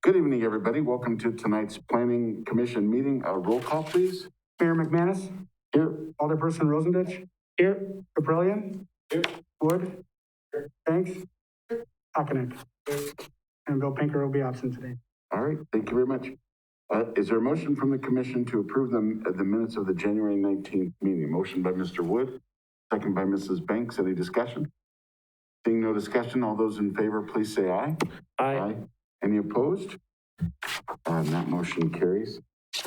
Good evening, everybody. Welcome to tonight's Planning Commission meeting. Roll call, please. Mayor McManus. Here. Alderperson Rosendich. Here. Caprillion. Here. Wood. Here. Banks. Hockenett. And Bill Pinker will be absent today. All right, thank you very much. Is there a motion from the commission to approve the minutes of the January 19th meeting? Motion by Mr. Wood, second by Mrs. Banks. Any discussion? Seeing no discussion, all those in favor, please say aye. Aye. Any opposed? And that motion carries.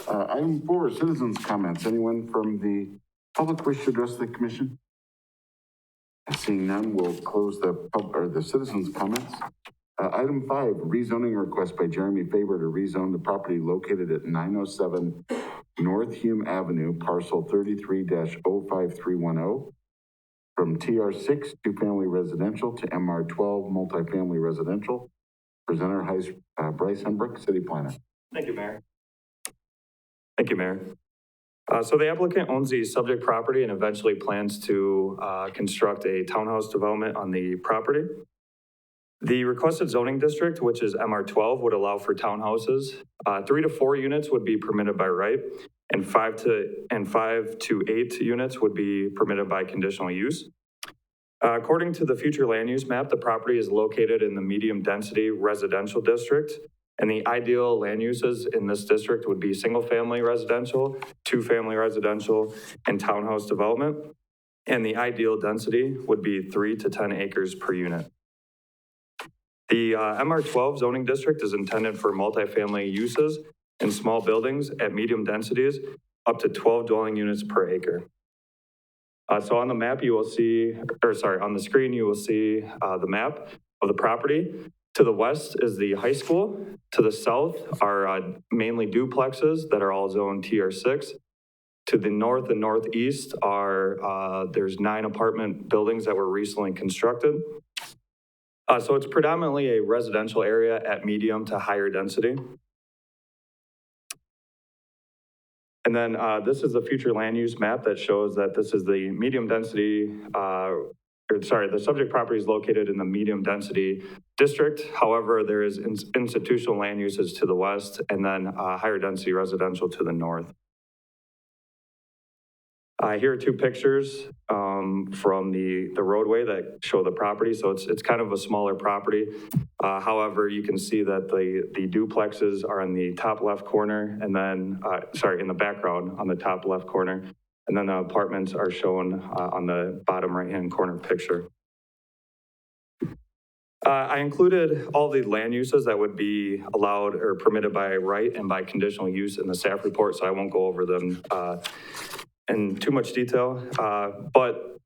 Item 4, citizens' comments. Anyone from the public wish to address the commission? Seeing none, we'll close the citizens' comments. Item 5, rezoning request by Jeremy Faber to rezone the property located at 907 North Hume Avenue, parcel 33-05310, from TR6 two-family residential to MR12 multifamily residential. Presenter Bryce Hembrick, City Planner. Thank you, Mayor. So the applicant owns the subject property and eventually plans to construct a townhouse development on the property. The requested zoning district, which is MR12, would allow for townhouses. 3 to 4 units would be permitted by right, and 5 to 8 units would be permitted by conditional use. According to the future land use map, the property is located in the medium density residential district, and the ideal land uses in this district would be single family residential, 2-family residential, and townhouse development. And the ideal density would be 3 to 10 acres per unit. The MR12 zoning district is intended for multifamily uses in small buildings at medium densities, up to 12 dwelling units per acre. So on the map, you will see, on the screen, you will see the map of the property. To the west is the high school. To the south are mainly duplexes that are all zoned TR6. To the north and northeast are, there's 9 apartment buildings that were recently constructed. So it's predominantly a residential area at medium to higher density. And then this is the future land use map that shows that this is the medium density, the subject property is located in the medium density district. However, there is institutional land uses to the west and then higher density residential to the north. Here are 2 pictures from the roadway that show the property. So it's kind of a smaller property. However, you can see that the duplexes are in the top left corner and then, in the background on the top left corner. And then the apartments are shown on the bottom right-hand corner picture. I included all the land uses that would be allowed or permitted by right and by conditional use in the staff report, so I won't go over them in too much detail. But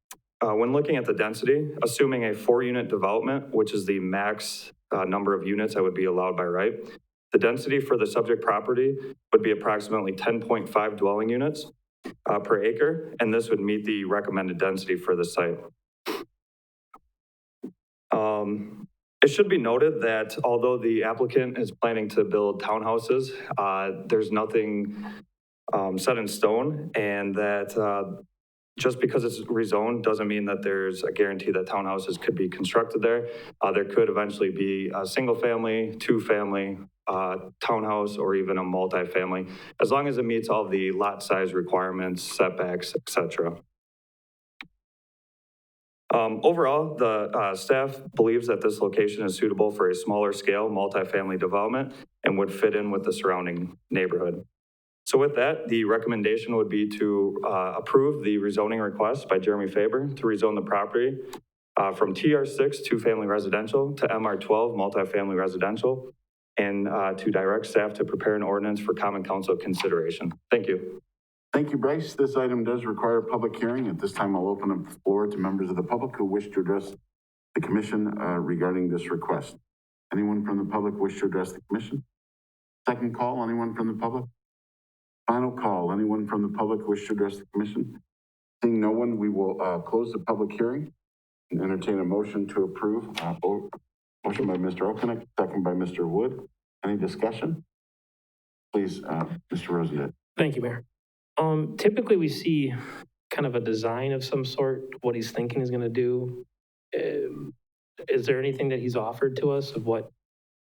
when looking at the density, assuming a 4-unit development, which is the max number of units that would be allowed by right, the density for the subject property would be approximately 10.5 dwelling units per acre, and this would meet the recommended density for the site. It should be noted that although the applicant is planning to build townhouses, there's nothing set in stone, and that just because it's rezoned doesn't mean that there's a guarantee that townhouses could be constructed there. There could eventually be a single family, 2-family, townhouse, or even a multifamily, as long as it meets all the lot size requirements, setbacks, etc. Overall, the staff believes that this location is suitable for a smaller scale multifamily development and would fit in with the surrounding neighborhood. So with that, the recommendation would be to approve the rezoning request by Jeremy Faber to rezone the property from TR6 2-family residential to MR12 multifamily residential, and to direct staff to prepare an ordinance for common council consideration. Thank you. Thank you, Bryce. This item does require a public hearing. At this time, I'll open up the floor to members of the public who wish to address the commission regarding this request. Anyone from the public wish to address the commission? Second call, anyone from the public? Final call, anyone from the public wish to address the commission? Seeing no one, we will close the public hearing and entertain a motion to approve. Motion by Mr. Okenek, second by Mr. Wood. Any discussion? Please, Mr. Rosier. Thank you, Mayor. Typically we see kind of a design of some sort, what he's thinking he's going to do. Is there anything that he's offered to us of what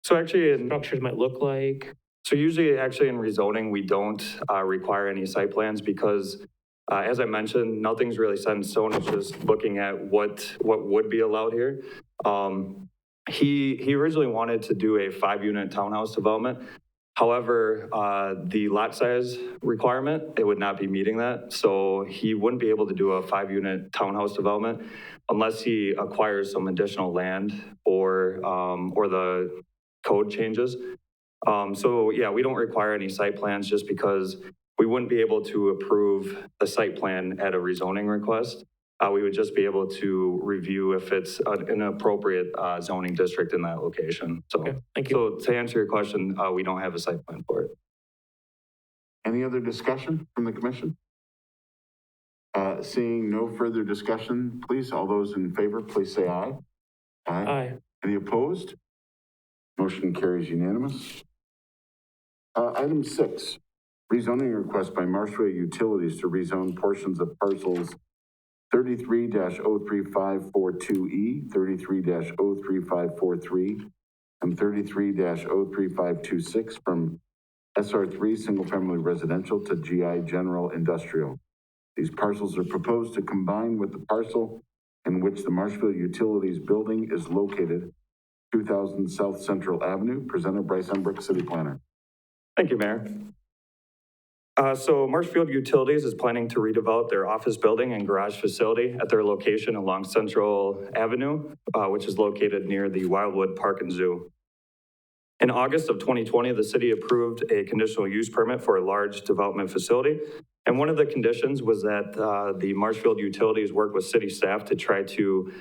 So actually, structures might look like? so usually actually in rezoning, we don't require any site plans because as I mentioned, nothing's really set in stone. It's just looking at what would be allowed here. He originally wanted to do a 5-unit townhouse development. However, the lot size requirement, it would not be meeting that. So he wouldn't be able to do a 5-unit townhouse development unless he acquires some additional land or the code changes. So yeah, we don't require any site plans just because we wouldn't be able to approve the site plan at a rezoning request. We would just be able to review if it's an appropriate zoning district in that location. So, Okay, thank you. so to answer your question, we don't have a site plan for it. Any other discussion from the commission? Seeing no further discussion, please, all those in favor, please say aye. Aye. Any opposed? Motion carries unanimous. Item 6, rezoning request by Marshfield Utilities to rezone portions of parcels 33-03542E, 33-03543, and 33-03526 from SR3 Single Family Residential to GI General Industrial. These parcels are proposed to combine with the parcel in which the Marshfield Utilities building is located, 2000 South Central Avenue, presented by Sunbrook City Planner. Thank you, Mayor. So Marshfield Utilities is planning to redevelop their office building and garage facility at their location along Central Avenue, which is located near the Wildwood Park and Zoo. In August of 2020, the city approved a conditional use permit for a large development facility. And one of the conditions was that the Marshfield Utilities work with city staff to try to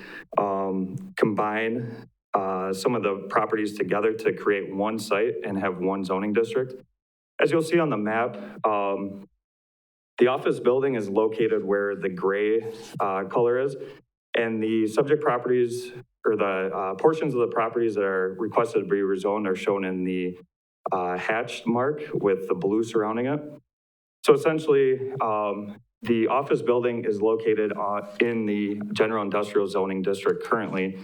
combine some of the properties together to create one site and have one zoning district. As you'll see on the map, the office building is located where the gray color is, and the subject properties or the portions of the properties that are requested to be rezoned are shown in the hatched mark with the blue surrounding it. So essentially, the office building is located in the general industrial zoning district currently,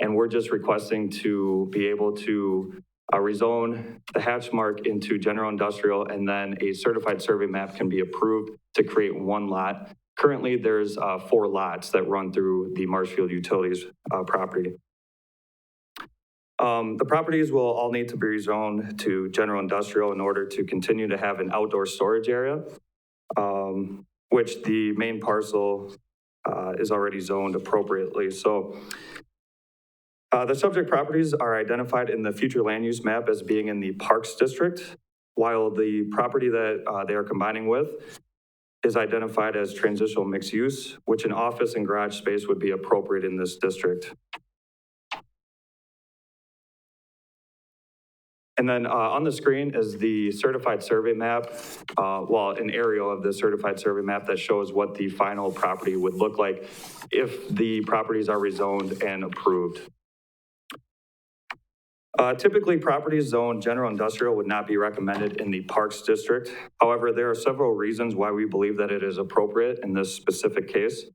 and we're just requesting to be able to rezone the hatch mark into general industrial, and then a certified survey map can be approved to create one lot. Currently, there's 4 lots that run through the Marshfield Utilities property. The properties will all need to be rezoned to general industrial in order to continue to have an outdoor storage area, which the main parcel is already zoned appropriately. So the subject properties are identified in the future land use map as being in the Parks District, while the property that they are combining with is identified as transitional mixed use, which an office and garage space would be appropriate in this district. And then on the screen is the certified survey map, an aerial of the certified survey map that shows what the final property would look like if the properties are rezoned and approved. Typically, properties zoned general industrial would not be recommended in the Parks District. However, there are several reasons why we believe that it is appropriate in this specific case.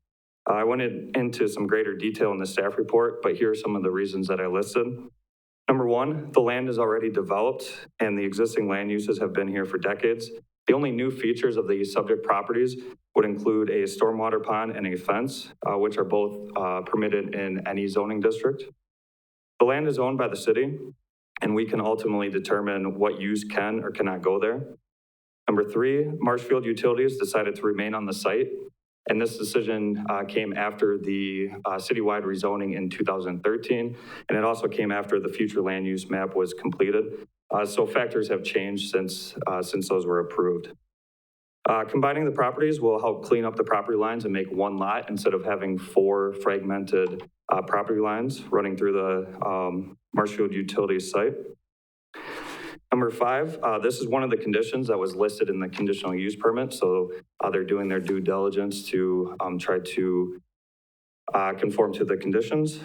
I went into some greater detail in the staff report, but here are some of the reasons that I listed. Number 1, the land is already developed and the existing land uses have been here for decades. The only new features of the subject properties would include a stormwater pond and a fence, which are both permitted in any zoning district. The land is owned by the city, and we can ultimately determine what use can or cannot go there. Number 3, Marshfield Utilities decided to remain on the site, and this decision came after the citywide rezoning in 2013, and it also came after the future land use map was completed. So factors have changed since those were approved. Combining the properties will help clean up the property lines and make one lot instead of having 4 fragmented property lines running through the Marshfield Utilities site. Number 5, this is one of the conditions that was listed in the conditional use permit, so they're doing their due diligence to try to conform to the conditions.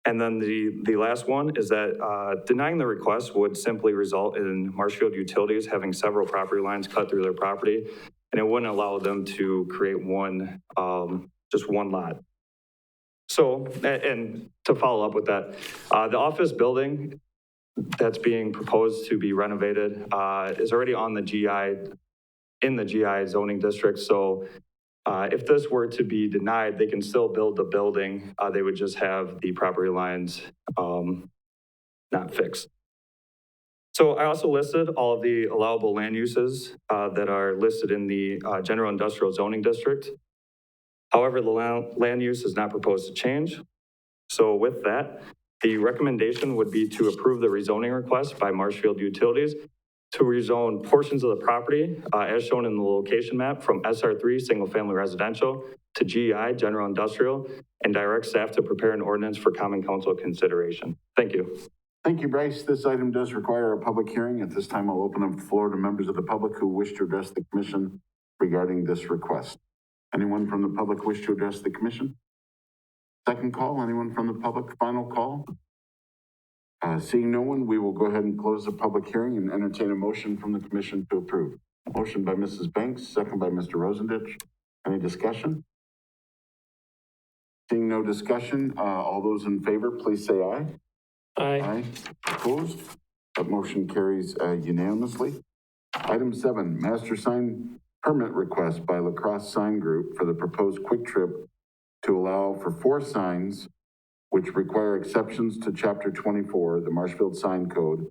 And then the last one is that denying the request would simply result in Marshfield Utilities having several property lines cut through their property, and it wouldn't allow them to create just one lot. So, and to follow up with that, the office building, that's being proposed to be renovated is already on the GI, in the GI zoning district. So if this were to be denied, they can still build the building. They would just have the property lines not fixed. So I also listed all of the allowable land uses that are listed in the general industrial zoning district. However, the land use is not proposed to change. So with that, the recommendation would be to approve the rezoning request by Marshfield Utilities to rezone portions of the property as shown in the location map from SR3, single family residential, to GI, general industrial, and direct staff to prepare an ordinance for common council consideration. Thank you. Thank you, Bryce. This item does require a public hearing. At this time, I'll open up the floor to members of the public who wish to address the commission regarding this request. Anyone from the public wish to address the commission? Second call, anyone from the public? Final call? Seeing no one, we will go ahead and close the public hearing and entertain a motion from the commission to approve. Motion by Mrs. Banks, second by Mr. Rosendich. Any discussion? Seeing no discussion, all those in favor, please say aye. Aye. Opposed? That motion carries unanimously. Item 7, master sign permit request by La Crosse Sign Group for the proposed quick trip to allow for 4 signs which require exceptions to Chapter 24, the Marshfield Sign Code,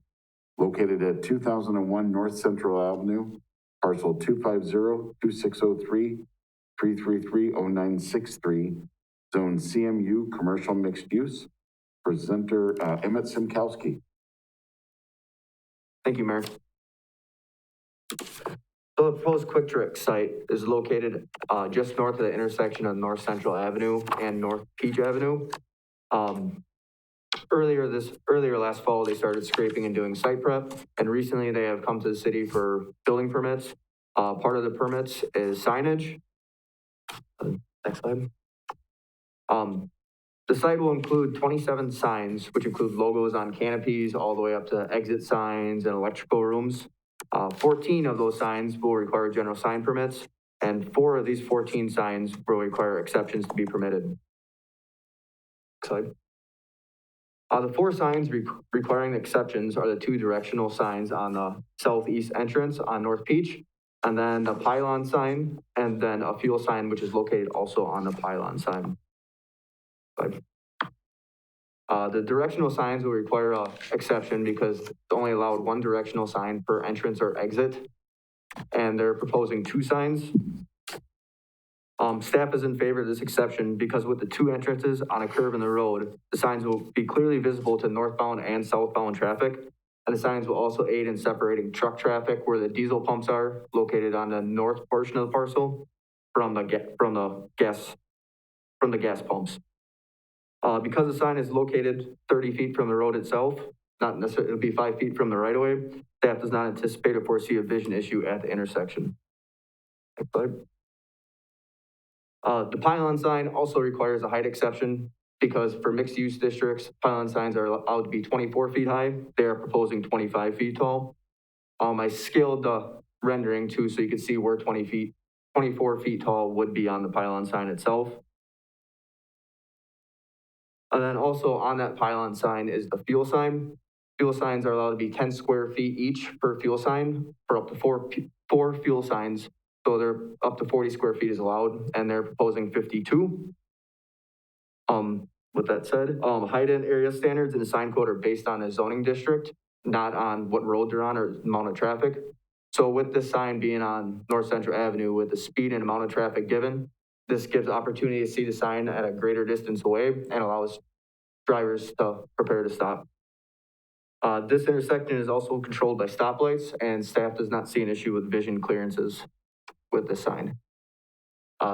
located at 2001 North Central Avenue, parcel 250-2603-333-0963, zone CMU, commercial mixed use. Presenter Emmett Simkowski. Thank you, Mayor. So the proposed Quick Trip site is located just north of the intersection of North Central Avenue and North Peach Avenue. Earlier last fall, they started scraping and doing site prep, and recently they have come to the city for building permits. Part of the permits is signage. Next slide. The site will include 27 signs, which include logos on canopies all the way up to exit signs and electrical rooms. 14 of those signs will require general sign permits, and 4 of these 14 signs will require exceptions to be permitted. Next slide. The 4 signs requiring exceptions are the 2 directional signs on the southeast entrance on North Peach, and then the pylon sign, and then a fuel sign, which is located also on the pylon sign. The directional signs will require an exception because it's only allowed 1 directional sign per entrance or exit, and they're proposing 2 signs. Staff is in favor of this exception because with the 2 entrances on a curve in the road, the signs will be clearly visible to northbound and southbound traffic, and the signs will also aid in separating truck traffic where the diesel pumps are located on the north portion of the parcel from the gas pumps. Because the sign is located 30 feet from the road itself, not necessarily, it'll be 5 feet from the right of way, staff does not anticipate or foresee a vision issue at the intersection. Next slide. The pylon sign also requires a height exception because for mixed use districts, pylon signs are allowed to be 24 feet high. They are proposing 25 feet tall. I scaled the rendering too, so you can see where 24 feet tall would be on the pylon sign itself. And then also on that pylon sign is the fuel sign. Fuel signs are allowed to be 10 square feet each per fuel sign for up to four fuel signs. So they're up to 40 square feet is allowed, and they're proposing 52. With that said, height and area standards in the sign code are based on a zoning district, not on what road they're on or amount of traffic. So with this sign being on North Central Avenue with the speed and amount of traffic given, this gives opportunity to see the sign at a greater distance away and allows drivers to prepare to stop. This intersection is also controlled by stoplights, and staff does not see an issue with vision clearances with this sign.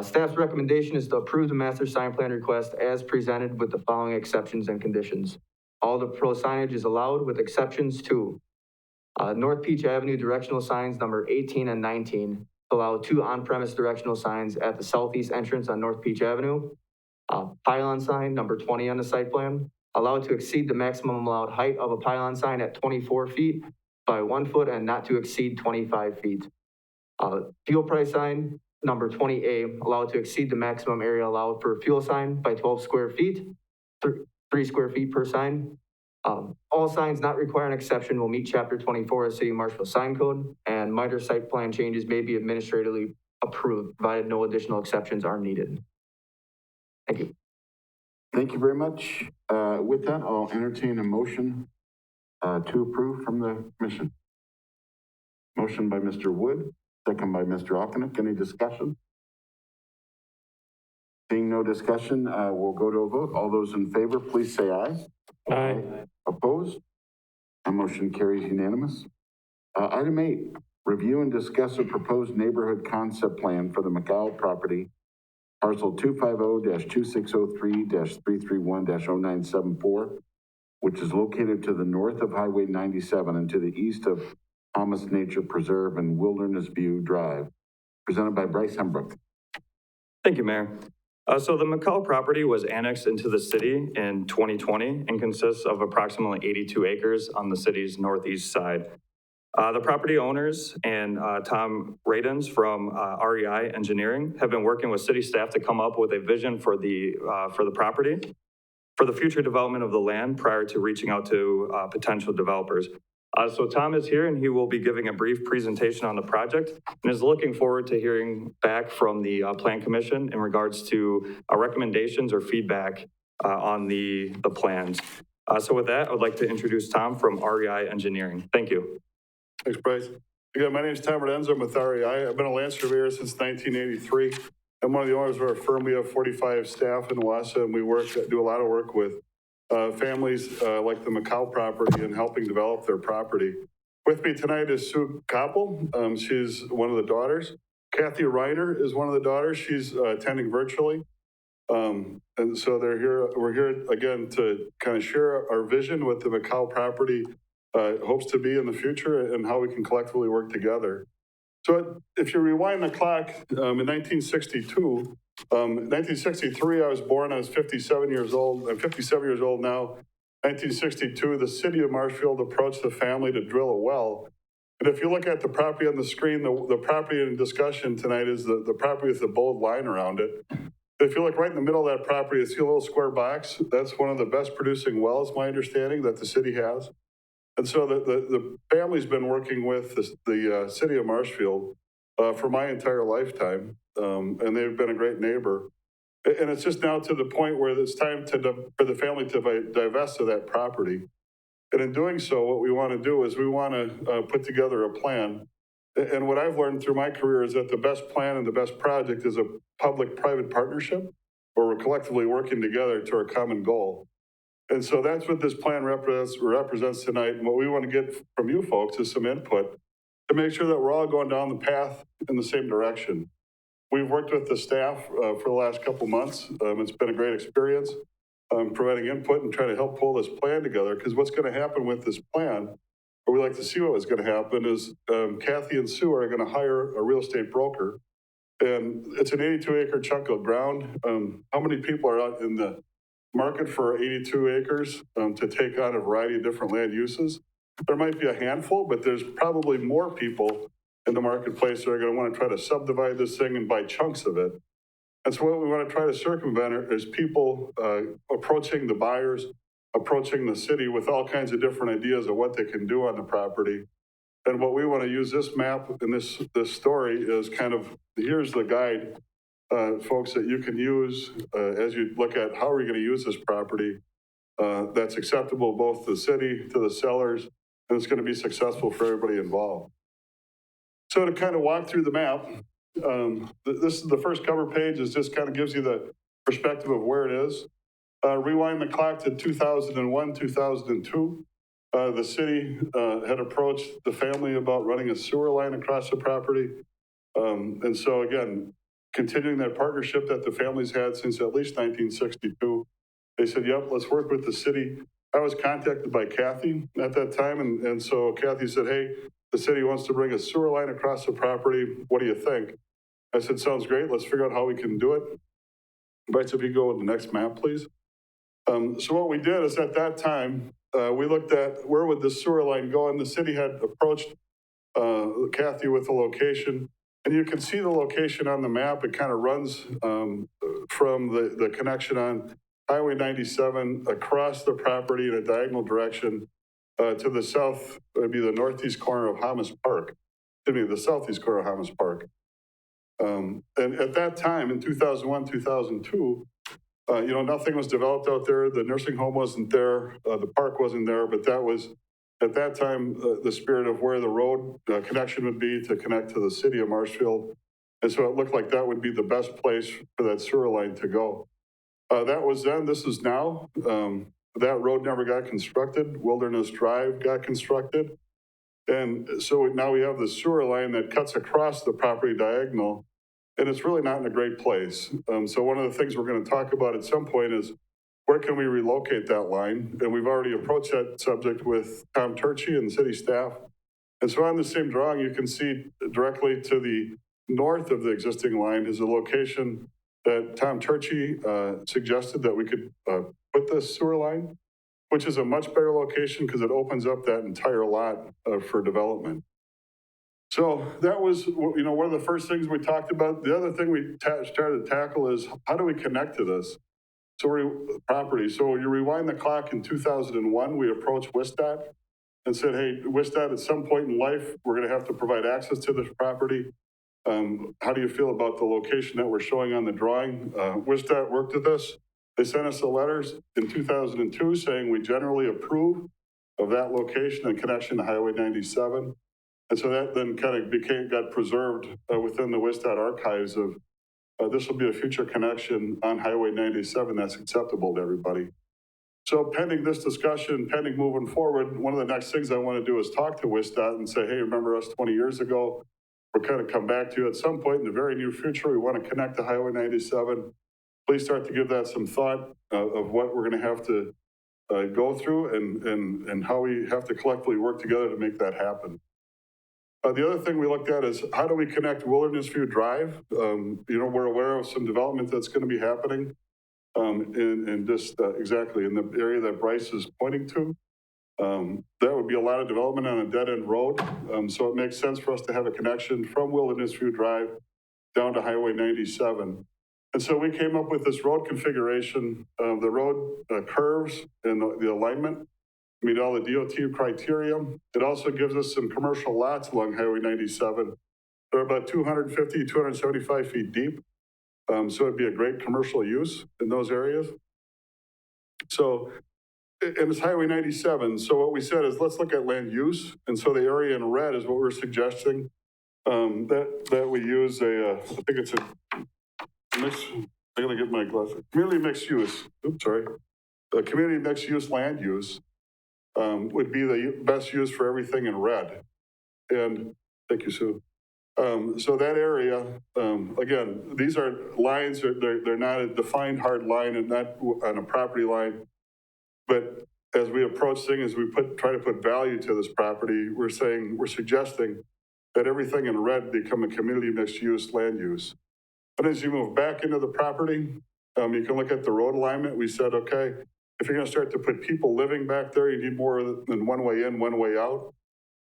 Staff's recommendation is to approve the master sign plan request as presented with the following exceptions and conditions. All the pro signage is allowed with exceptions to North Peach Avenue directional signs number 18 and 19. Allow 2 on-premise directional signs at the southeast entrance on North Peach Avenue. Pylon sign number 20 on the site plan. Allowed to exceed the maximum allowed height of a pylon sign at 24 feet by 1 foot and not to exceed 25 feet. Fuel price sign number 20A, allowed to exceed the maximum area allowed for a fuel sign by 12 square feet, 3 square feet per sign. All signs not requiring exception will meet Chapter 24 of City of Marshfield Sign Code, and minor site plan changes may be administratively approved, provided no additional exceptions are needed. Thank you. Thank you very much. With that, I'll entertain a motion to approve from the commission. Motion by Mr. Wood, second by Mr. Alkinick. Any discussion? Seeing no discussion, we'll go to a vote. All those in favor, please say aye. Aye. Opposed? A motion carries unanimous. Item 8, review and discuss a proposed neighborhood concept plan for the McCall property, parcel 250-2603-331-0974, which is located to the north of Highway 97 and to the east of Thomas Nature Preserve and Wilderness View Drive, presented by Bryce Hembrook. Thank you, Mayor. So the McCall property was annexed into the city in 2020 and consists of approximately 82 acres on the city's northeast side. The property owners and Tom Radens from REI Engineering have been working with city staff to come up with a vision for the property, for the future development of the land prior to reaching out to potential developers. So Tom is here and he will be giving a brief presentation on the project and is looking forward to hearing back from the Plan Commission in regards to recommendations or feedback on the plans. So with that, I would like to introduce Tom from REI Engineering. Thank you. Thanks, Bryce. Again, my name is Tom Radens. I'm with REI. I've been a land surveyor since 1983. I'm one of the owners of our firm. We have 45 staff in Wausau, and we do a lot of work with families like the McCall property and helping develop their property. With me tonight is Sue Koppel. She's one of the daughters. Kathy Reiner is one of the daughters. She's attending virtually. And so they're here. We're here again to kind of share our vision with the McCall property hopes to be in the future and how we can collectively work together. So if you rewind the clock, in 1963, I was born. I was 57 years old. I'm 57 years old now. 1962, the city of Marshfield approached the family to drill a well. And if you look at the property on the screen, the property in discussion tonight is the property with the bold line around it. If you look right in the middle of that property, you see a little square box. That's one of the best producing wells, my understanding, that the city has. And so the family's been working with the city of Marshfield for my entire lifetime, and they've been a great neighbor. And it's just now to the point where it's time for the family to divest of that property. And in doing so, what we want to do is we want to put together a plan. And what I've learned through my career is that the best plan and the best project is a public-private partnership where we're collectively working together to our common goal. And so that's what this plan represents tonight. And what we want to get from you folks is some input to make sure that we're all going down the path in the same direction. We've worked with the staff for the last couple months. It's been a great experience providing input and trying to help pull this plan together, because what's going to happen with this plan, or we like to see what was going to happen, is Kathy and Sue are going to hire a real estate broker. And it's an 82-acre chunk of ground. How many people are out in the market for 82 acres to take on a variety of different land uses? There might be a handful, but there's probably more people in the marketplace that are going to want to try to subdivide this thing and buy chunks of it. And so what we want to try to circumvent is people approaching the buyers, approaching the city with all kinds of different ideas of what they can do on the property. And what we want to use this map and this story is kind of, here's the guide, folks, that you can use as you look at how are we going to use this property that's acceptable both to the city, to the sellers, and it's going to be successful for everybody involved. So to kind of walk through the map, this is the first cover page. Is just kind of gives you the perspective of where it is. Rewind the clock to 2001, 2002. The city had approached the family about running a sewer line across the property. And so again, continuing that partnership that the families had since at least 1962, they said, yep, let's work with the city. I was contacted by Kathy at that time. And so Kathy said, hey, the city wants to bring a sewer line across the property. What do you think? I said, sounds great. Let's figure out how we can do it. Bryce, if you go to the next map, please. So what we did is at that time, we looked at where would the sewer line go, and the city had approached Kathy with the location. And you can see the location on the map. It kind of runs from the connection on Highway 97 across the property in a diagonal direction to the south, would be the northeast corner of Hamas Park. Excuse me, the southeast corner of Hamas Park. And at that time, in 2001, 2002, nothing was developed out there. The nursing home wasn't there. The park wasn't there, but that was, at that time, the spirit of where the road connection would be to connect to the city of Marshfield. And so it looked like that would be the best place for that sewer line to go. That was then, this is now. That road never got constructed. Wilderness Drive got constructed. And so now we have the sewer line that cuts across the property diagonal, and it's really not in a great place. So one of the things we're going to talk about at some point is where can we relocate that line? And we've already approached that subject with Tom Turchi and the city staff. And so on the same drawing, you can see directly to the north of the existing line is a location that Tom Turchi suggested that we could put the sewer line, which is a much better location because it opens up that entire lot for development. So that was, one of the first things we talked about. The other thing we started to tackle is how do we connect to this? Property. So you rewind the clock in 2001, we approached WISDOT and said, hey, WISDOT, at some point in life, we're going to have to provide access to this property. How do you feel about the location that we're showing on the drawing? WISDOT worked with us. They sent us the letters in 2002 saying we generally approve of that location and connection to Highway 97. And so that then kind of got preserved within the WISDOT archives of this will be a future connection on Highway 97 that's acceptable to everybody. So pending this discussion, pending moving forward, one of the next things I want to do is talk to WISDOT and say, hey, remember us 20 years ago? We're kind of come back to you at some point in the very near future. We want to connect to Highway 97. Please start to give that some thought of what we're going to have to go through and how we have to collectively work together to make that happen. The other thing we looked at is how do we connect Wilderness View Drive? We're aware of some development that's going to be happening in just exactly in the area that Bryce is pointing to. That would be a lot of development on a dead-end road. So it makes sense for us to have a connection from Wilderness View Drive down to Highway 97. And so we came up with this road configuration. The road curves and the alignment meet all the DOT criteria. It also gives us some commercial lots along Highway 97. They're about 250, 275 feet deep. So it'd be a great commercial use in those areas. So, and it's Highway 97. So what we said is let's look at land use. And so the area in red is what we're suggesting that we use I think it's a mixed, I gotta get my glasses. Community mixed use, community mixed use land use would be the best use for everything in red. And thank you, Sue. So that area, again, these are lines, they're not a defined hard line and not on a property line. But as we approach things, as we try to put value to this property, we're suggesting that everything in red become a community mixed use land use. But as you move back into the property, you can look at the road alignment. We said, okay, if you're going to start to put people living back there, you need more than one way in, one way out.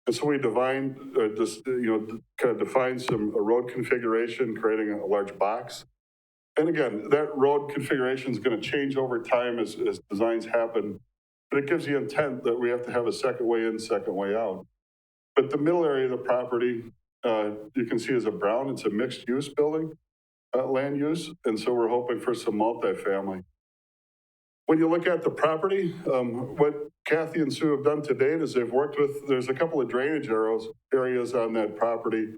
And so we kind of define a road configuration, creating a large box. And again, that road configuration is going to change over time as designs happen, but it gives the intent that we have to have a second way in, second way out. But the middle area of the property, you can see is a brown. It's a mixed use building, land use. And so we're hoping for some multifamily. When you look at the property, what Kathy and Sue have done to date is they've worked with, there's a couple of drainage areas on that property.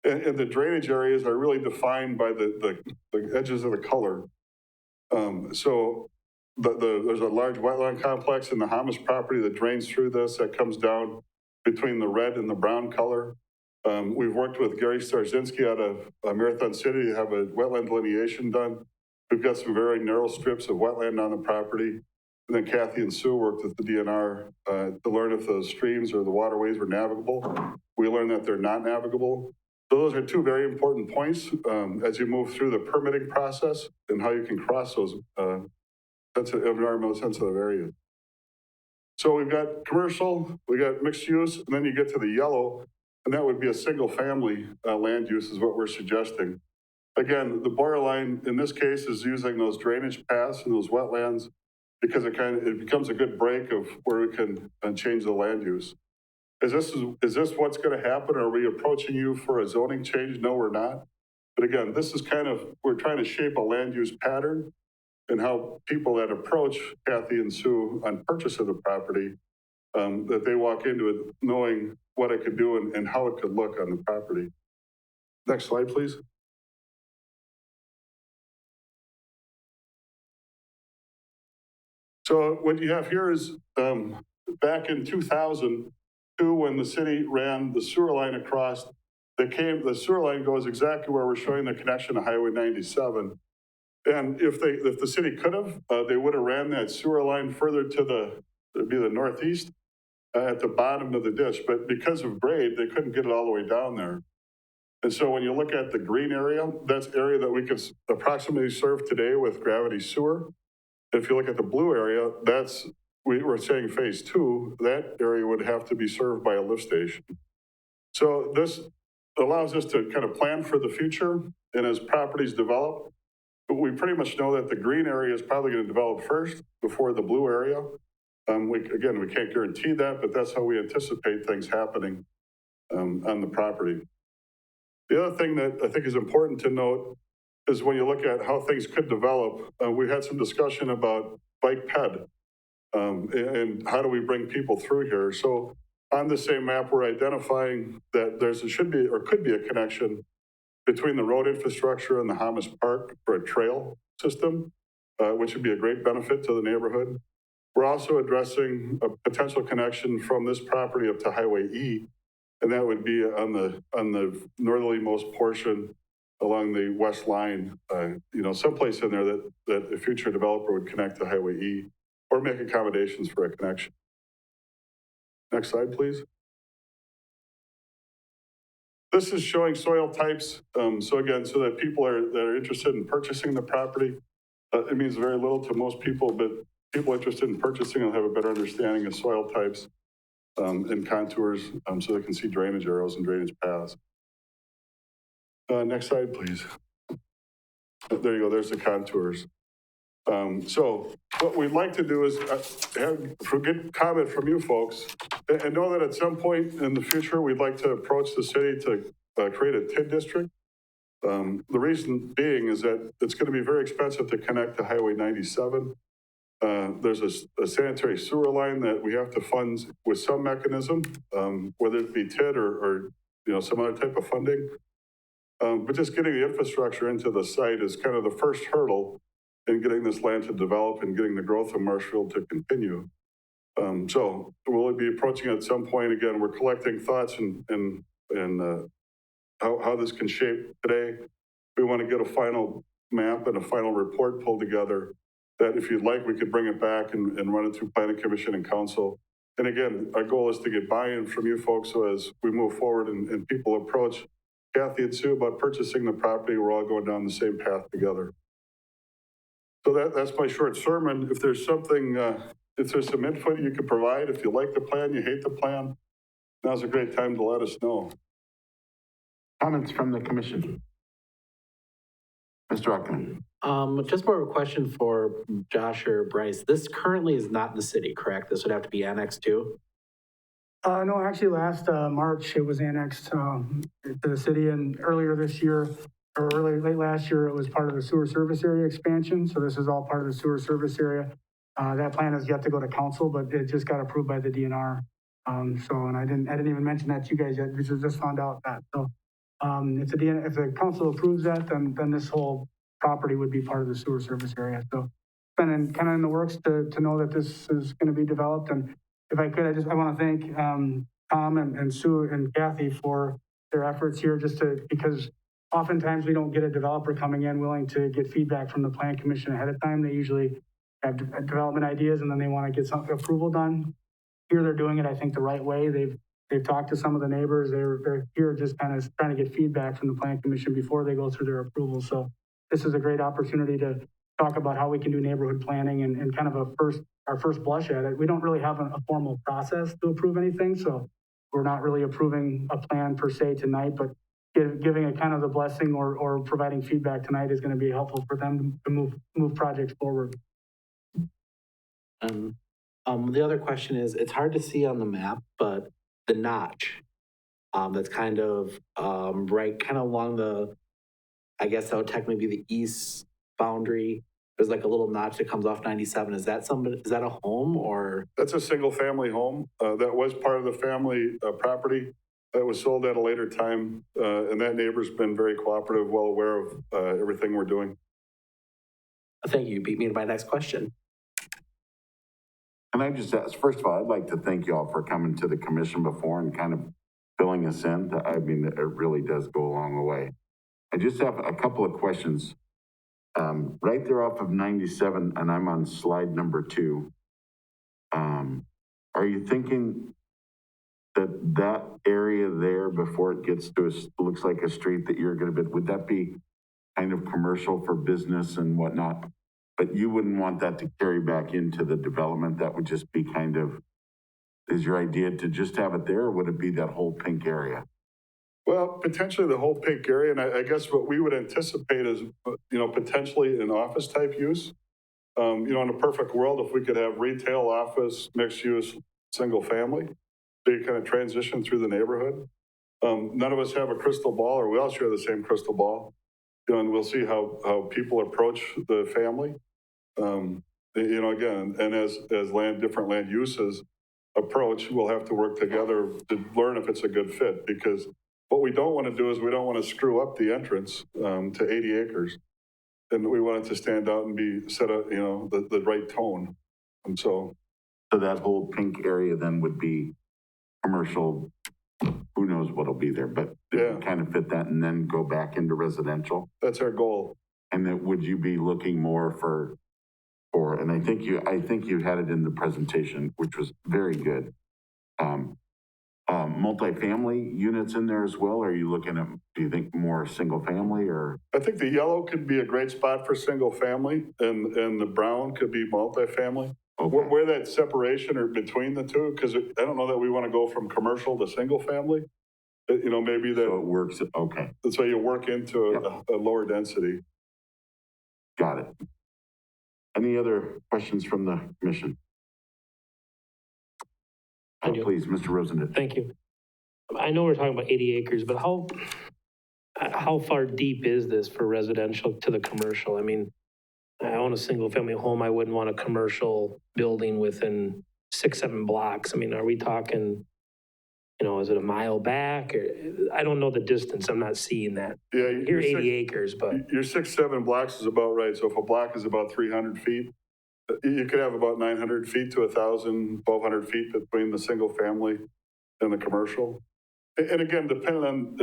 And the drainage areas are really defined by the edges of the color. So there's a large wetland complex in the Hamas property that drains through this, that comes down between the red and the brown color. We've worked with Gary Starzinski out of Marathon City to have a wetland delineation done. We've got some very narrow strips of wetland on the property. And then Kathy and Sue worked with the DNR to learn if those streams or the waterways were navigable. We learned that they're not navigable. So those are two very important points as you move through the permitting process and how you can cross those environmentally sensitive areas. So we've got commercial, we got mixed use, and then you get to the yellow, and that would be a single family land use is what we're suggesting. Again, the borderline in this case is using those drainage paths and those wetlands because it becomes a good break of where we can change the land use. Is this what's going to happen? Are we approaching you for a zoning change? No, we're not. But again, this is we're trying to shape a land use pattern and how people that approach Kathy and Sue on purchase of the property, that they walk into it knowing what it could do and how it could look on the property. Next slide, please. So what you have here is back in 2002, when the city ran the sewer line across, the sewer line goes exactly where we're showing the connection to Highway 97. And if the city could have, they would have ran that sewer line further to it'd be the northeast at the bottom of the ditch. But because of grade, they couldn't get it all the way down there. And so when you look at the green area, that's area that we could approximately serve today with gravity sewer. If you look at the blue area, we were saying phase 2, that area would have to be served by a lift station. So this allows us to kind of plan for the future, and as properties develop, we pretty much know that the green area is probably going to develop first before the blue area. We can't guarantee that, but that's how we anticipate things happening on the property. The other thing that I think is important to note is when you look at how things could develop, we had some discussion about bike ped and how do we bring people through here. So on the same map, we're identifying that could be a connection between the road infrastructure and the Hamas Park for a trail system, which would be a great benefit to the neighborhood. We're also addressing a potential connection from this property up to Highway E, and that would be on the northerlymost portion along the west line, someplace in there that a future developer would connect to Highway E or make accommodations for a connection. Next slide, please. This is showing soil types. So that people that are interested in purchasing the property, it means very little to most people, but people interested in purchasing will have a better understanding of soil types and contours so they can see drainage arrows and drainage paths. Next slide, please. There you go, there's the contours. So what we'd like to do is get comment from you folks and know that at some point in the future, we'd like to approach the city to create a TID district. The reason being is that it's going to be very expensive to connect to Highway 97. There's a sanitary sewer line that we have to fund with some mechanism, whether it be TID or some other type of funding. But just getting the infrastructure into the site is kind of the first hurdle in getting this land to develop and getting the growth of Marshfield to continue. So we'll be approaching at some point. Again, we're collecting thoughts and how this can shape today. We want to get a final map and a final report pulled together that if you'd like, we could bring it back and run it through Planning Commission and Council. And again, our goal is to get buy-in from you folks so as we move forward and people approach Kathy and Sue about purchasing the property, we're all going down the same path together. So that's my short sermon. If there's something, if there's some input you can provide, if you like the plan, you hate the plan, now's a great time to let us know. Comments from the commission? Mr. Ackerman. Just more of a question for Josh or Bryce. This currently is not in the city, correct? This would have to be annexed to? No, actually last March, it was annexed to the city, and earlier this year, or late last year, it was part of the sewer service area expansion. So this is all part of the sewer service area. That plan has yet to go to council, but it just got approved by the DNR. And I didn't even mention that to you guys yet, because I just found out that. So if the council approves that, then this whole property would be part of the sewer service area. So it's been kind of in the works to know that this is going to be developed. And if I could, I want to thank Tom and Sue and Kathy for their efforts here, because oftentimes we don't get a developer coming in willing to get feedback from the Plan Commission ahead of time. They usually have development ideas and then they want to get some approval done. Here they're doing it, I think, the right way. They've talked to some of the neighbors. They're here just kind of trying to get feedback from the Plan Commission before they go through their approval. So this is a great opportunity to talk about how we can do neighborhood planning and kind of our first blush at it. We don't really have a formal process to approve anything, so we're not really approving a plan per se tonight, but giving a kind of the blessing or providing feedback tonight is going to be helpful for them to move projects forward. The other question is, it's hard to see on the map, but the notch, that's kind of, right, kind of along the, I guess that would technically be the east boundary. There's like a little notch that comes off 97. Is that a home or? That's a single-family home. That was part of the family property that was sold at a later time. And that neighbor's been very cooperative, well aware of everything we're doing. Thank you. You beat me to my next question. Can I just ask, first of all, I'd like to thank you all for coming to the commission before and kind of filling us in. I mean, it really does go a long way. I just have a couple of questions. Right there off of 97, and I'm on slide number 2. Are you thinking that area there before it gets to looks like a street that you're going to be, would that be kind of commercial for business and whatnot? But you wouldn't want that to carry back into the development. That would just be kind of, is your idea to just have it there, or would it be that whole pink area? Well, potentially the whole pink area, and I guess what we would anticipate is, potentially an office type use. In a perfect world, if we could have retail, office, mixed use, single family, so you kind of transition through the neighborhood. None of us have a crystal ball, or we all share the same crystal ball. And we'll see how people approach the family. Again, and as different land uses approach, we'll have to work together to learn if it's a good fit, because what we don't want to do is we don't want to screw up the entrance to 80 acres. And we want it to stand out and be set up, the right tone. And so that whole pink area then would be commercial. Who knows what'll be there, but yeah, kind of fit that and then go back into residential. That's our goal. And then would you be looking more for, and I think you had it in the presentation, which was very good. Multifamily units in there as well? Are you looking at, do you think more single family or? I think the yellow could be a great spot for single family, and the brown could be multifamily. Okay. Where that separation or between the two, because I don't know that we want to go from commercial to single family. Maybe that. So it works, okay. That's why you work into a lower density. Got it. Any other questions from the commission? Please, Mr. Rosendahl. Thank you. I know we're talking about 80 acres, but how far deep is this for residential to the commercial? I mean, I own a single family home. I wouldn't want a commercial building within 6-7 blocks. I mean, are we talking, is it a mile back? Or, I don't know the distance. I'm not seeing that. Yeah, you're 80 acres, but. Your 6-7 blocks is about right. So if a block is about 300 feet, you could have about 900 feet to 1,000, 1,200 feet between the single family and the commercial. And again, depending on,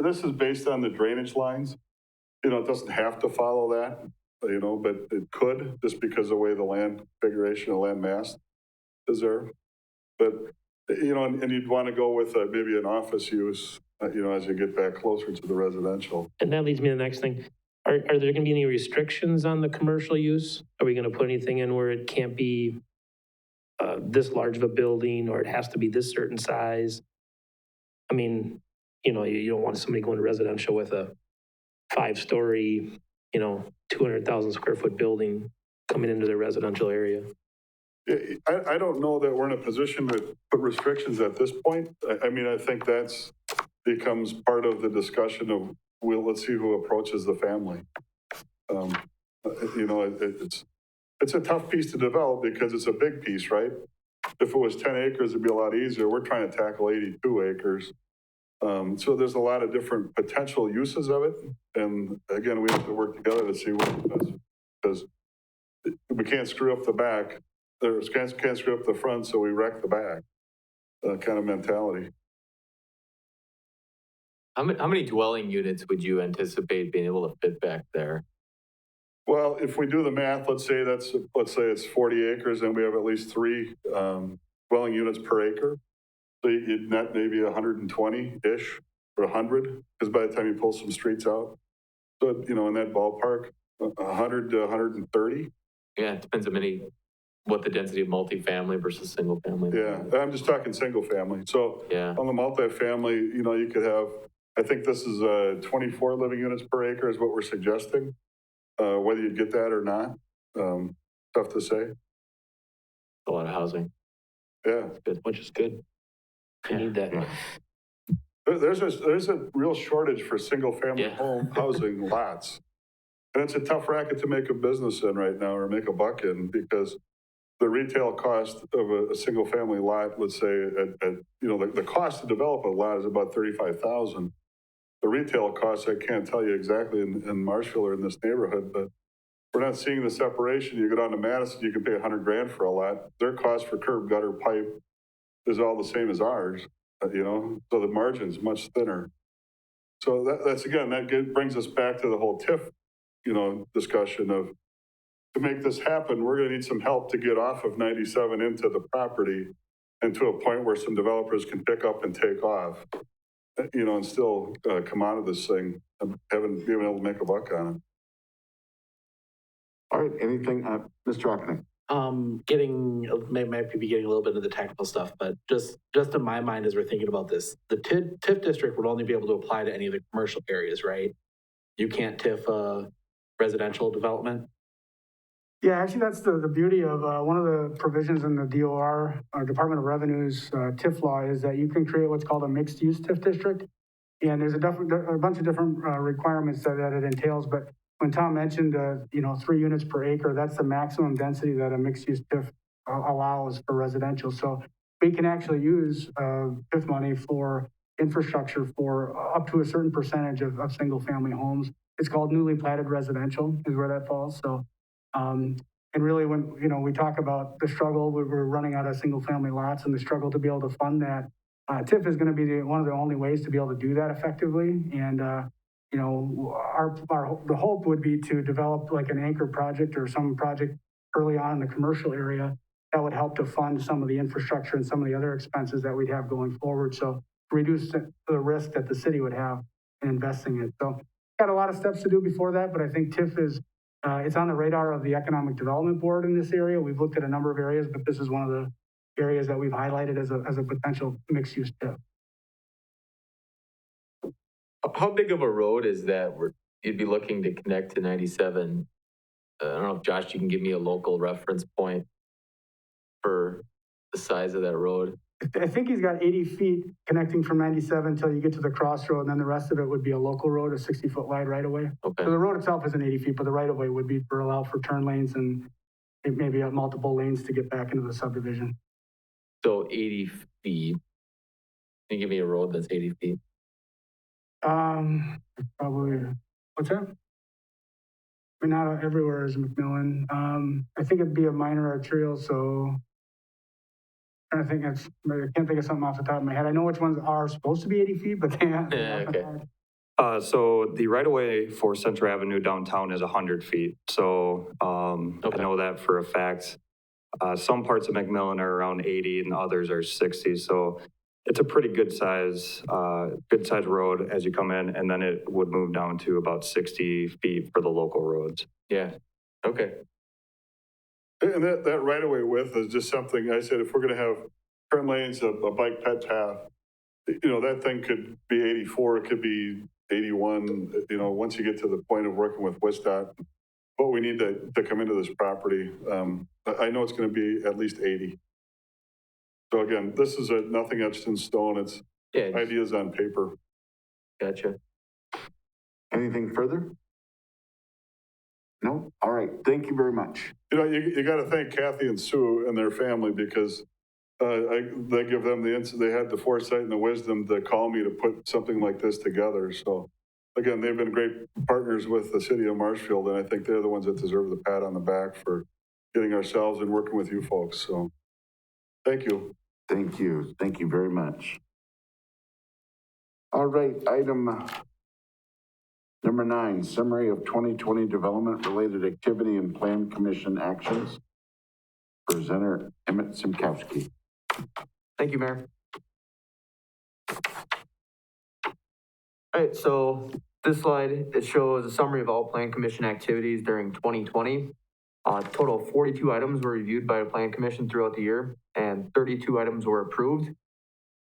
this is based on the drainage lines. It doesn't have to follow that, but it could, just because of the way the land configuration, the land mass is there. But, and you'd want to go with maybe an office use, as you get back closer to the residential. And that leads me to the next thing. Are there going to be any restrictions on the commercial use? Are we going to put anything in where it can't be this large of a building, or it has to be this certain size? I mean, you don't want somebody going to residential with a 5-story, 200,000 square foot building coming into their residential area. I don't know that we're in a position to put restrictions at this point. I mean, I think that's becomes part of the discussion of, let's see who approaches the family. It's a tough piece to develop because it's a big piece, right? If it was 10 acres, it'd be a lot easier. We're trying to tackle 82 acres. So there's a lot of different potential uses of it. And again, we have to work together to see what it does, because we can't screw up the back. Can't screw up the front, so we wreck the back, kind of mentality. How many dwelling units would you anticipate being able to fit back there? Well, if we do the math, let's say it's 40 acres and we have at least 3 dwelling units per acre. So you'd net maybe 120-ish or 100, because by the time you pull some streets out. So, in that ballpark, 100 to 130. Yeah, it depends on what the density of multifamily versus single family. Yeah, I'm just talking single family. So yeah, on the multifamily, you could have I think this is 24 living units per acre is what we're suggesting. Whether you'd get that or not, tough to say. A lot of housing. Yeah. Which is good. I need that. Yeah. There's a real shortage for single-family Yeah. home housing lots. And it's a tough racket to make a business in right now or make a buck in because the retail cost of a single-family lot, let's say, the cost to develop a lot is about $35,000. The retail costs, I can't tell you exactly in Marshfield or in this neighborhood, but we're not seeing the separation. You go down to Madison, you can pay $100,000 for a lot. Their cost for curb, gutter, pipe is all the same as ours, so the margin's much thinner. So that's again, that brings us back to the whole TIF, discussion of, to make this happen, we're gonna need some help to get off of 97 into the property and to a point where some developers can pick up and take off, and still come out of this thing and being able to make a buck on it. All right, anything, Mr. Ocknick? Might be getting a little bit into the technical stuff, but just in my mind as we're thinking about this, the TIF district would only be able to apply to any of the commercial areas, right? You can't TIF a residential development? Yeah, actually, that's the beauty of one of the provisions in the DOR, Department of Revenue's TIF law, is that you can create what's called a mixed-use TIF district. And there's a bunch of different requirements that it entails. But when Tom mentioned, 3 units per acre, that's the maximum density that a mixed-use TIF allows for residential. So we can actually use TIF money for infrastructure for up to a certain percentage of single-family homes. It's called newly platted residential is where that falls. So. And really when, we talk about the struggle, we're running out of single family lots and the struggle to be able to fund that, TIF is going to be one of the only ways to be able to do that effectively. And, the hope would be to develop like an anchor project or some project early on in the commercial area that would help to fund some of the infrastructure and some of the other expenses that we'd have going forward. So reduce the risk that the city would have in investing in it. So got a lot of steps to do before that, but I think TIF is, it's on the radar of the Economic Development Board in this area. We've looked at a number of areas, but this is one of the areas that we've highlighted as a potential mixed-use TIF. How big of a road is that you'd be looking to connect to 97? I don't know if Josh, you can give me a local reference point for the size of that road. I think he's got 80 feet connecting from 97 until you get to the crossroad, and then the rest of it would be a local road, a 60-foot wide right-of-way. Okay. So the road itself isn't 80 feet, but the right-of-way would be allow for turn lanes and maybe multiple lanes to get back into the subdivision. So 80 feet. Can you give me a road that's 80 feet? Probably, what's that? I mean, not everywhere is McMillan. I think it'd be a minor arterial, so I can't think of something off the top of my head. I know which ones are supposed to be 80 feet, but they aren't. Yeah, okay. So the right of way for Central Avenue downtown is 100 feet. So I know that for a fact. Some parts of McMillan are around 80 and others are 60. So it's a pretty good size road as you come in, and then it would move down to about 60 feet for the local roads. Yeah. Okay. And that right-of-way width is just something, I said, if we're gonna have turn lanes, a bike ped path, that thing could be 84, it could be 81, once you get to the point of working with WSDOT, what we need to come into this property, I know it's gonna be at least 80. So again, this is nothing etched in stone, it's ideas on paper. Gotcha. Anything further? No? All right, thank you very much. You got to thank Kathy and Sue and their family because they give them they had the foresight and the wisdom to call me to put something like this together. So again, they've been great partners with the city of Marshfield, and I think they're the ones that deserve the pat on the back for getting ourselves and working with you folks. So thank you. Thank you. Thank you very much. All right, item number 9, summary of 2020 development-related activity and plan commission actions. Presenter Emmett Simkowski. Thank you, Mayor. All right, so this slide, it shows a summary of all Plan Commission activities during 2020. A total of 42 items were reviewed by the Plan Commission throughout the year, and 32 items were approved.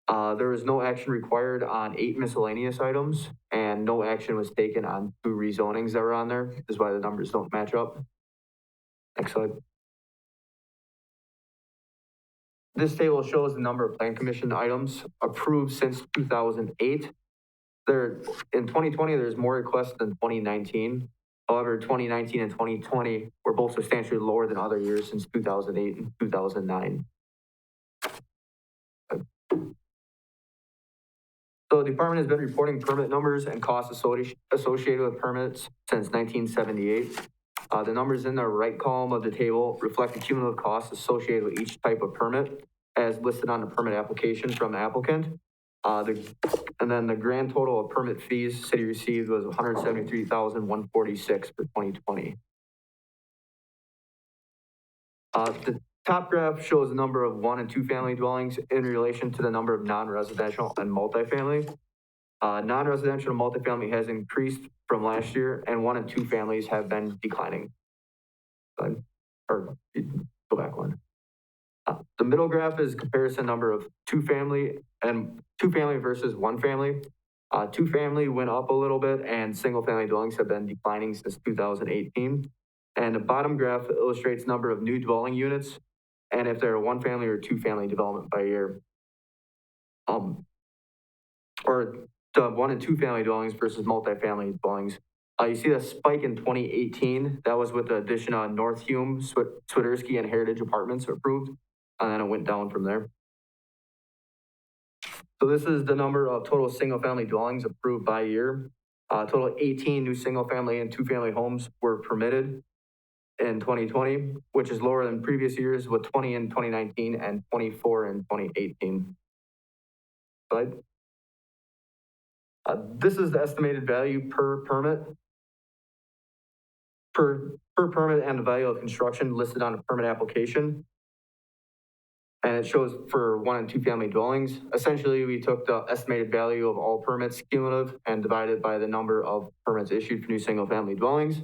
There was no action required on 8 miscellaneous items, and no action was taken on 2 rezonings that were on there. This is why the numbers don't match up. Next slide. This table shows the number of plan commission items approved since 2008. In 2020, there's more requests than 2019. However, 2019 and 2020 were both substantially lower than other years since 2008 and 2009. So the department has been reporting permit numbers and costs associated with permits since 1978. The numbers in the right column of the table reflect the cumulative costs associated with each type of permit as listed on the permit application from the applicant. And then the grand total of permit fees city received was $173,146 for 2020. The top graph shows the number of 1 and 2 family dwellings in relation to the number of non-residential and multifamily. Non-residential and multifamily has increased from last year, and 1 and 2 families have been declining. Or go back one. The middle graph is comparison number of 2 family versus 1 family. 2 family went up a little bit, and single family dwellings have been declining since 2018. And the bottom graph illustrates number of new dwelling units and if they're a 1 family or 2 family development by year. Or the 1 and 2 family dwellings versus multifamily dwellings. You see the spike in 2018. That was with the addition of North Hume, Swiderski, and Heritage Apartments approved. And then it went down from there. So this is the number of total single family dwellings approved by year. Total 18 new single family and 2 family homes were permitted in 2020, which is lower than previous years with 20 in 2019 and 24 in 2018. Slide. This is the estimated value per permit. Per permit and the value of construction listed on a permit application. And it shows for 1 and 2 family dwellings. Essentially, we took the estimated value of all permits cumulative and divided by the number of permits issued for new single family dwellings.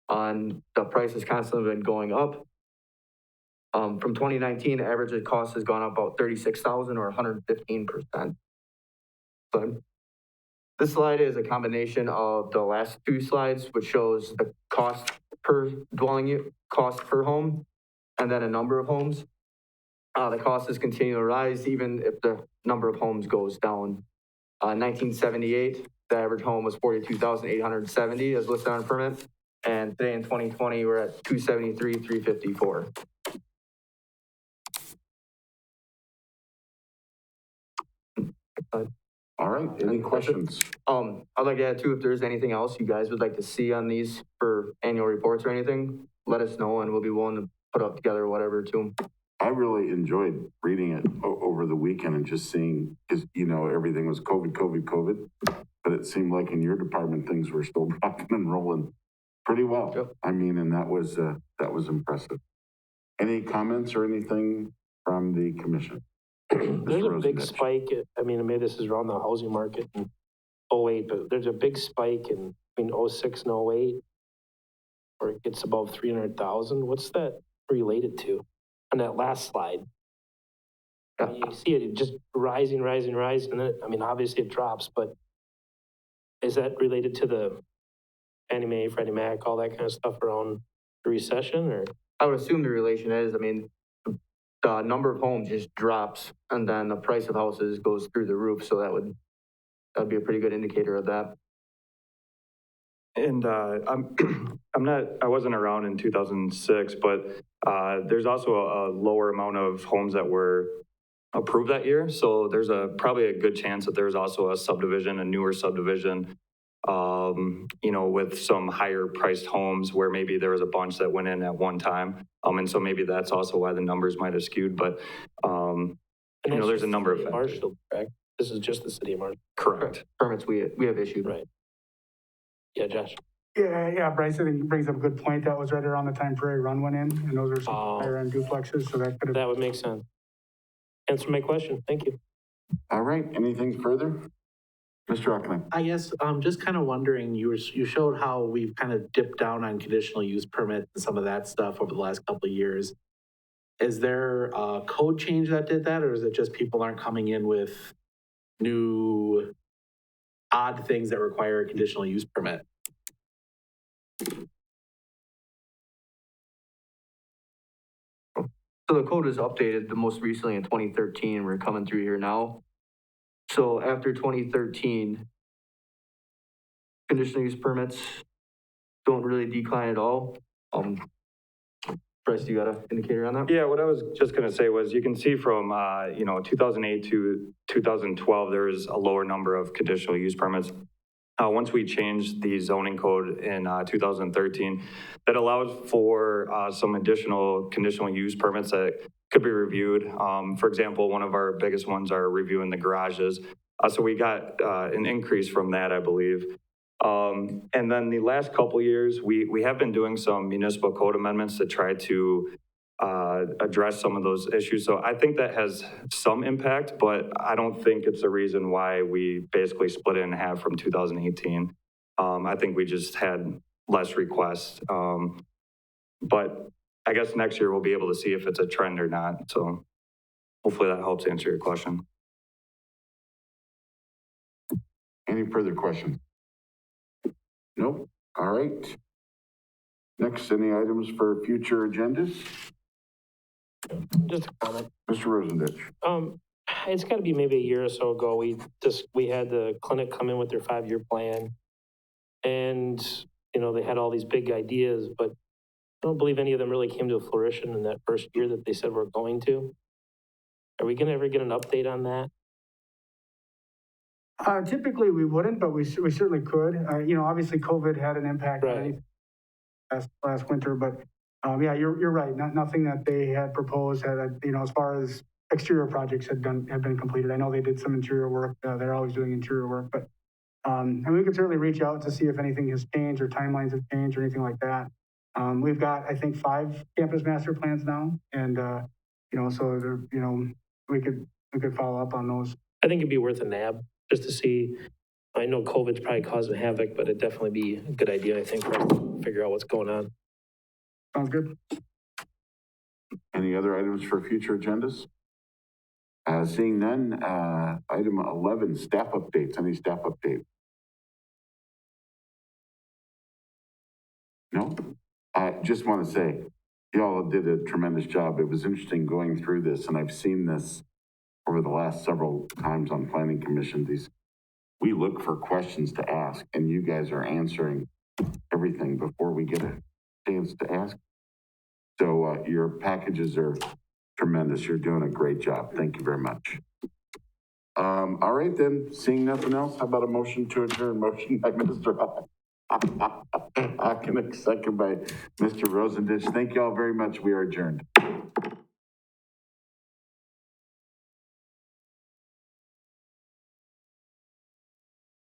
And the price has constantly been going up. From 2019, the average cost has gone up about $36,000 or 115%. So this slide is a combination of the last 2 slides, which shows the cost per dwelling unit, cost per home, and then a number of homes. The cost is continuing to rise even if the number of homes goes down. 1978, the average home was $42,870 as listed on a permit. And today in 2020, we're at $273,354. All right, any questions? I'd like to add too, if there's anything else you guys would like to see on these for annual reports or anything, let us know and we'll be willing to put up together whatever too. I really enjoyed reading it over the weekend and just seeing, because, you know, everything was COVID, but it seemed like in your department, things were still rocking and rolling pretty well. Yep. I mean, and that was impressive. Any comments or anything from the commission? There's a big Rosendich. spike, I mean, maybe this is around the housing market in 08, but there's a big spike in between 06 and 08, where it gets above 300,000. What's that related to? On that last slide, you see it just rising, and then, I mean, obviously it drops, but is that related to the Fannie Mae, Freddie Mac, all that kind of stuff around the recession, or? I would assume the relation is, I mean, the number of homes just drops and then the price of houses goes through the roof. So that would be a pretty good indicator of that. And I wasn't around in 2006, but there's also a lower amount of homes that were approved that year. So there's probably a good chance that there's also a subdivision, a newer subdivision, you know, with some higher priced homes where maybe there was a bunch that went in at one time. And so maybe that's also why the numbers might have skewed, but you know, there's a number of factors. Marshfield, correct? This is just the city of Marshfield. Correct. Permits we have issued. Right. Yeah, Josh. Yeah, Bryce, I think brings up a good point. That was right around the time Prairie Run went in, and those are some higher end duplexes, so that could have. That would make sense. Answer my question. Thank you. All right, anything further? Mr. Ockman. I guess I'm just kind of wondering, you showed how we've kind of dipped down on conditional use permits and some of that stuff over the last couple of years. is there a code change that did that, or is it just people aren't coming in with new odd things that require a conditional use permit? So the code was updated the most recently in 2013. We're coming through here now. So after 2013, conditional use permits don't really decline at all. Bryce, you got an indicator on that? Yeah, what I was just gonna say was, you can see from, 2008 to 2012, there is a lower number of conditional use permits. Once we changed the zoning code in 2013, that allowed for some additional conditional use permits that could be reviewed. For example, one of our biggest ones are reviewing the garages. So we got an increase from that, I believe. And then the last couple years, we have been doing some municipal code amendments to try to address some of those issues. So I think that has some impact, but I don't think it's the reason why we basically split it in half from 2018. I think we just had less requests. But I guess next year we'll be able to see if it's a trend or not. So hopefully that helps answer your question. Any further questions? Nope. All right. Next, any items for future agendas? Just a comment. Mr. Rosendich. It's got to be maybe a year or so ago, we had the clinic come in with their 5-year plan. And, they had all these big ideas, but I don't believe any of them really came to fruition in that first year that they said we're going to. Are we going to ever get an update on that? Typically we wouldn't, but we certainly could. Obviously COVID had an impact on Right. anything last winter, but yeah, you're right. Nothing that they had proposed had, as far as exterior projects had been completed. I know they did some interior work. They're always doing interior work, but and we could certainly reach out to see if anything has changed or timelines have changed or anything like that. We've got, I think, 5 campus master plans now, and so we could follow up on those. I think it'd be worth a nab just to see. I know COVID's probably causing havoc, but it'd definitely be a good idea, I think, for us to figure out what's going on. Sounds good. Any other items for future agendas? Seeing none, item 11, staff updates. Any staff update? No? I just want to say, y'all did a tremendous job. It was interesting going through this, and I've seen this over the last several times on planning commission. We look for questions to ask, and you guys are answering everything before we get a chance to ask. So your packages are tremendous. You're doing a great job. Thank you very much. All right, then, seeing nothing else, how about a motion to adjourn? Motion by Mr. Hockenich, second by Mr. Rosendich. Thank you all very much. We are adjourned.